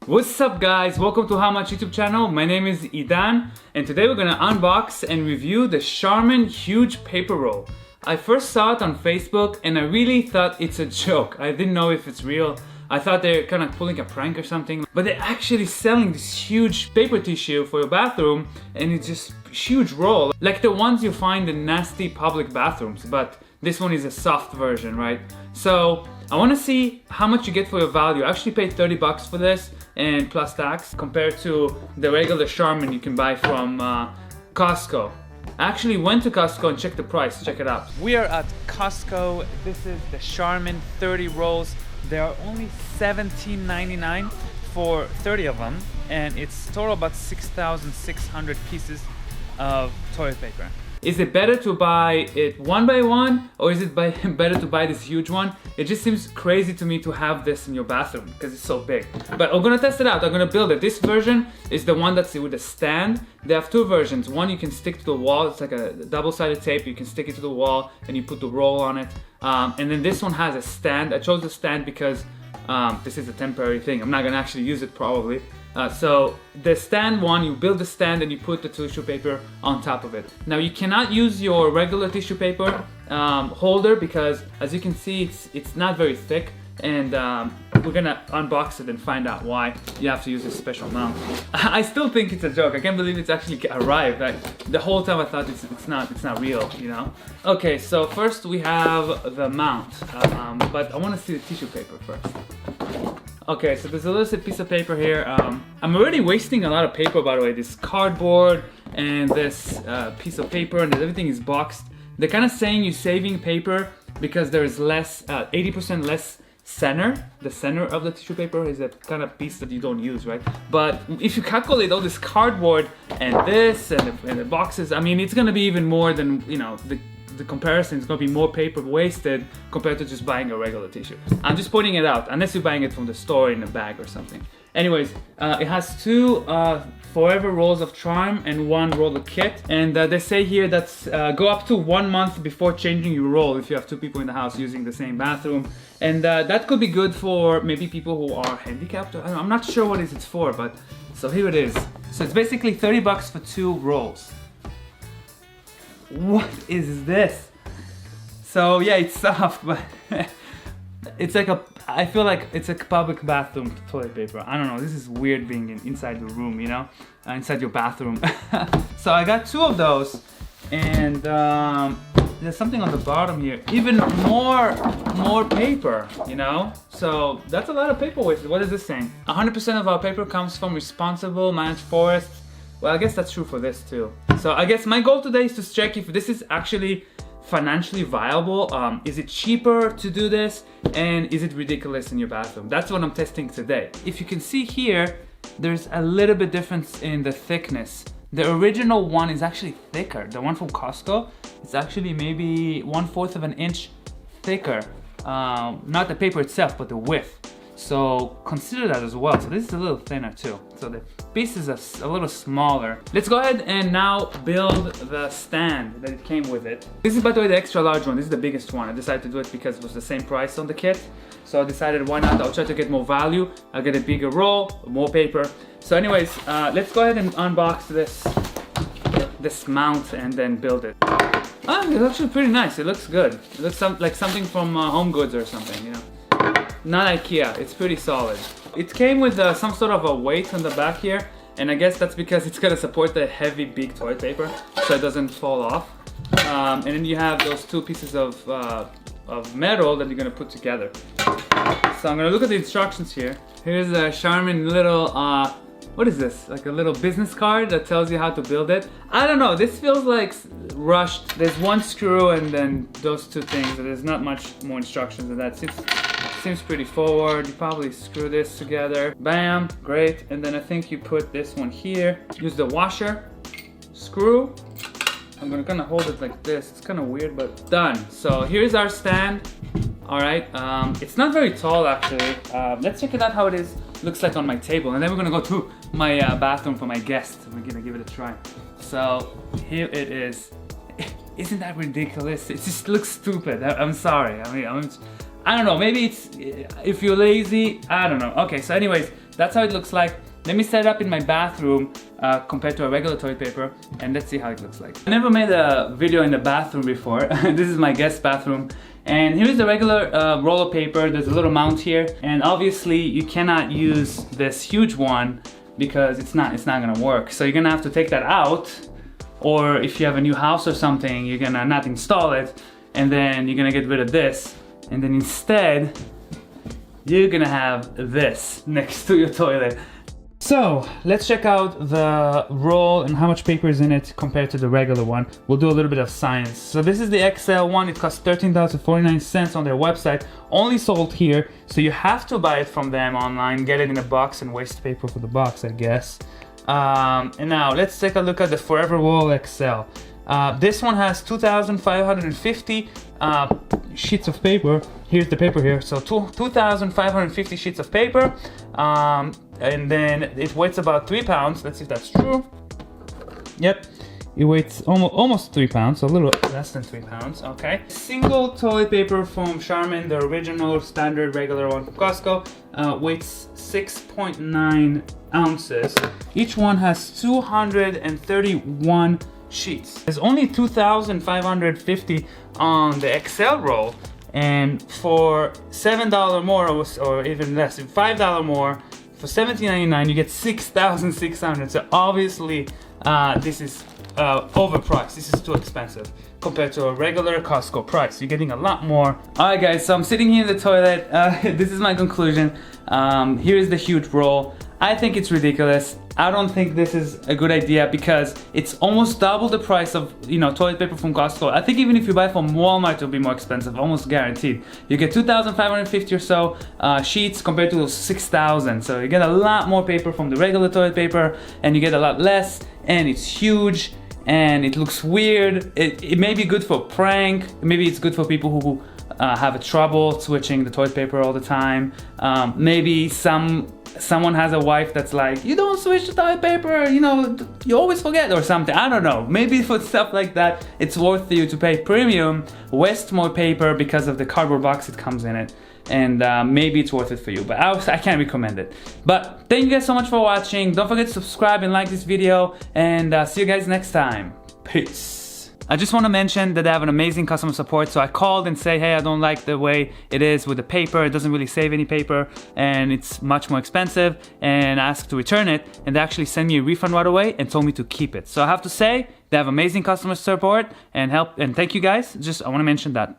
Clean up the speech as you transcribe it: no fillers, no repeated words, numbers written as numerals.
What's up guys, welcome to How Much YouTube channel. My name is Idan and today we're gonna unbox and review the Charmin huge paper roll. I first saw it on Facebook and I really thought it's a joke. I didn't know if it's real. I thought they're kind of pulling a prank or something, but they're actually selling this huge paper tissue for your bathroom and it's just huge roll. Like the ones you find in nasty public bathrooms, but this one is a soft version, right? So I want to see how much you get for your value. I actually paid 30 bucks for this and plus tax compared to the regular Charmin you can buy from Costco. I actually went to Costco and checked the price. Check it out. We are at Costco. This is the Charmin 30 rolls. They are only $17.99 for 30 of them, and it's total about 6,600 pieces of toilet paper. Is it better to buy it one by one, or is it better to buy this huge one? It just seems crazy to me to have this in your bathroom because it's so big. But I'm gonna test it out. I'm gonna build it. This version is the one that's with a stand. They have two versions. One you can stick to the wall. It's like a double-sided tape. You can stick it to the wall and you put the roll on it. And then this one has a stand. I chose the stand because this is a temporary thing. I'm not gonna actually use it probably. So the stand one, you build the stand and you put the tissue paper on top of it. Now you cannot use your regular tissue paper holder because as you can see it's not very thick, and we're gonna unbox it and find out why you have to use this special mount. I still think it's a joke. I can't believe it's actually arrived. The whole time I thought it's not real, you know? Okay, so first we have the mount, but I want to see the tissue paper first. Okay, so there's a little piece of paper here. I'm already wasting a lot of paper, by the way. This cardboard and this piece of paper, and everything is boxed. They're kind of saying you're saving paper because there's less, 80% less center. The center of the tissue paper is a kind of piece that you don't use, right? But if you calculate all this cardboard and this and the boxes, I mean, it's gonna be even more than, you know, the comparison is going to be more paper wasted compared to just buying a regular tissue. I'm just pointing it out, unless you're buying it from the store in a bag or something. Anyways, it has two forever rolls of charm and one roll of kit. And they say here that's go up to 1 month before changing your roll if you have two people in the house using the same bathroom. And that could be good for maybe people who are handicapped. I'm not sure what it's for, but so here it is. So it's basically 30 bucks for two rolls. What is this? So yeah, it's soft, but it's like I feel like it's a public bathroom toilet paper. I don't know, this is weird being inside your room, you know? Inside your bathroom. So I got two of those, and there's something on the bottom here. Even more paper, you know? So that's a lot of paper wasted. What is this saying? 100% of our paper comes from responsible managed forests. Well, I guess that's true for this too. So I guess my goal today is to check if this is actually financially viable. Is it cheaper to do this? And is it ridiculous in your bathroom? That's what I'm testing today. If you can see here, there's a little bit difference in the thickness. The original one is actually thicker. The one from Costco, it's actually maybe 1/4 of an inch thicker. Not the paper itself, but the width. So consider that as well. So this is a little thinner too. So the piece is a little smaller. Let's go ahead and now build the stand that it came with it. This is, by the way, the extra large one. This is the biggest one. I decided to do it because it was the same price on the kit. So I decided why not? I'll try to get more value. I'll get a bigger roll, more paper. So anyways, let's go ahead and unbox this mount and then build it. It's actually pretty nice. It looks good. It looks like something from Home Goods or something, you know. Not IKEA, it's pretty solid. It came with some sort of a weight on the back here, and I guess that's because it's gonna support the heavy big toilet paper so it doesn't fall off. And then you have those two pieces of metal that you're gonna put together. So I'm gonna look at the instructions here. Here's a Charmin little, what is this? Like a little business card that tells you how to build it. I don't know, this feels like rushed. There's one screw and then those two things. There's not much more instructions than that. Seems pretty forward. You probably screw this together. Bam, great. And then I think you put this one here. Use the washer, screw. I'm gonna kind of hold it like this. It's kind of weird, but done. So here's our stand. All right, it's not very tall actually. Let's check it out how it is. Looks like on my table. And then we're gonna go to my bathroom for my guest. We're gonna give it a try. So here it is. Isn't that ridiculous? It just looks stupid. I'm sorry. I mean, I don't know, maybe it's, if you're lazy, I don't know. Okay, so anyways, That's how it looks like. Let me set it up in my bathroom compared to a regular toilet paper, and let's see how it looks like. I never made a video in the bathroom before. This is my guest bathroom. And here's the regular roll of paper. There's a little mount here, and obviously you cannot use this huge one because it's not gonna work. So you're gonna have to take that out, or if you have a new house or something, you're gonna not install it, and then you're gonna get rid of this, and then instead you're gonna have this next to your toilet. So let's check out the roll and how much paper is in it compared to the regular one. We'll do a little bit of science. So this is the XL one. It costs $13.49 on their website, only sold here. So you have to buy it from them online, get it in a box and waste paper for the box, I guess. And now let's take a look at the Forever Roll XL. This one has 2,550 sheets of paper. Here's the paper here. So 2,550 sheets of paper. And then it weighs about 3 pounds. Let's see if that's true. Yep, it weighs almost 3 pounds, so a little less than 3 pounds. Okay. Single toilet paper from Charmin, the original standard regular one from Costco, weighs 6.9 ounces. Each one has 231 sheets. There's only 2,550 on the XL roll, and for $7 more, or even less, $5 more, for $17.99 you get 6,600. So obviously this is overpriced. This is too expensive compared to a regular Costco price. You're getting a lot more. Alright guys, so I'm sitting here in the toilet. This is my conclusion. Here's the huge roll. I think it's ridiculous. I don't think this is a good idea because it's almost double the price of, you know, toilet paper from Costco. I think even if you buy from Walmart, it'll be more expensive, almost guaranteed. You get 2,550 or so sheets compared to those 6,000. So you get a lot more paper from the regular toilet paper, and you get a lot less, and it's huge, and it looks weird. It may be good for a prank. Maybe it's good for people who have a trouble switching the toilet paper all the time. Maybe someone has a wife that's like, you don't switch the toilet paper, you know, you always forget or something. I don't know. Maybe for stuff like that, it's worth you to pay premium, waste more paper because of the cardboard box it comes in it. And maybe it's worth it for you, but I can't recommend it. But thank you guys so much for watching. Don't forget to subscribe and like this video, and see you guys next time. Peace. I just want to mention that they have an amazing customer support. So I called and say, hey, I don't like the way it is with the paper. It doesn't really save any paper, and it's much more expensive, and I asked to return it, and they actually sent me a refund right away and told me to keep it. So I have to say, they have amazing customer support and help, and thank you guys. Just, I want to mention that.